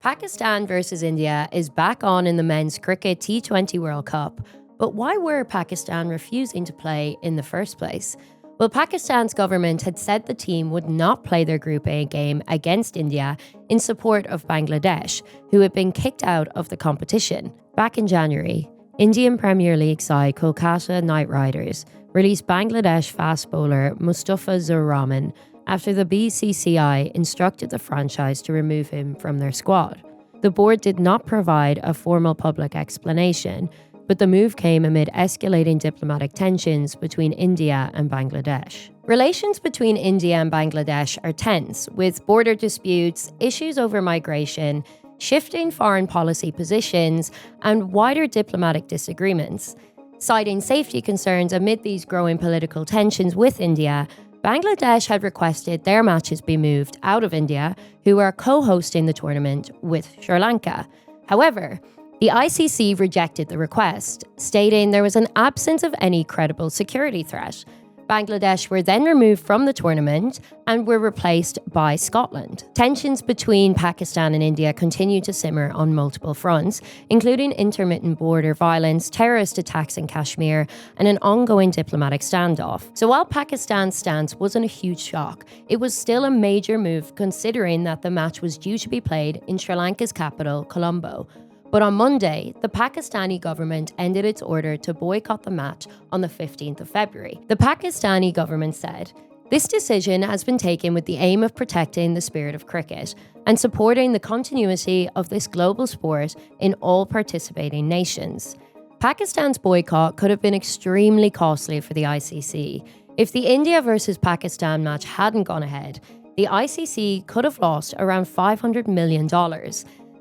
Pakistan versus India is back on in the men's cricket T20 World Cup, but why were Pakistan refusing to play in the first place? Well, Pakistan's government had said the team would not play their Group A game against India in support of Bangladesh, who had been kicked out of the competition. Back in January, Indian Premier League side Kolkata Knight Riders released Bangladesh fast bowler Mustafa Zur after the BCCI instructed the franchise to remove him from their squad. The board did not provide a formal public explanation, but the move came amid escalating diplomatic tensions between India and Bangladesh. Relations between India and Bangladesh are tense, with border disputes, issues over migration, shifting foreign policy positions, and wider diplomatic disagreements. Citing safety concerns amid these growing political tensions with India, Bangladesh had requested their matches be moved out of India, who are co-hosting the tournament with Sri Lanka. However, the ICC rejected the request, stating there was an absence of any credible security threat. Bangladesh were then removed from the tournament and were replaced by Scotland. Tensions between Pakistan and India continue to simmer on multiple fronts, including intermittent border violence, terrorist attacks in Kashmir, and an ongoing diplomatic standoff. So while Pakistan's stance wasn't a huge shock, it was still a major move considering that the match was due to be played in Sri Lanka's capital, Colombo. But on Monday, the Pakistani government ended its order to boycott the match on the 15th of February. The Pakistani government said, "This decision has been taken with the aim of protecting the spirit of cricket and supporting the continuity of this global sport in all participating nations." Pakistan's boycott could have been extremely costly for the ICC. If the India versus Pakistan match hadn't gone ahead, the ICC could have lost around $500 million.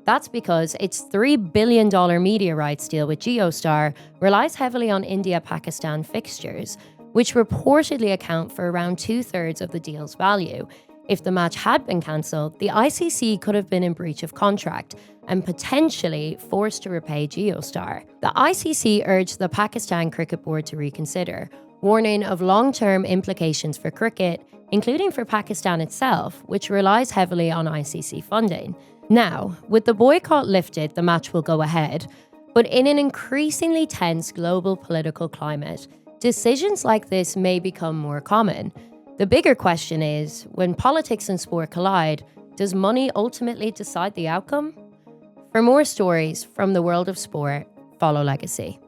That's because its $3 billion media rights deal with JioStar relies heavily on India-Pakistan fixtures, which reportedly account for around 2/3 of the deal's value. If the match had been cancelled, the ICC could have been in breach of contract and potentially forced to repay JioStar. The ICC urged the Pakistan Cricket Board to reconsider, warning of long-term implications for cricket, including for Pakistan itself, which relies heavily on ICC funding. Now, with the boycott lifted, the match will go ahead. But in an increasingly tense global political climate, decisions like this may become more common. The bigger question is, when politics and sport collide, does money ultimately decide the outcome? For more stories from the world of sport, follow Legacy.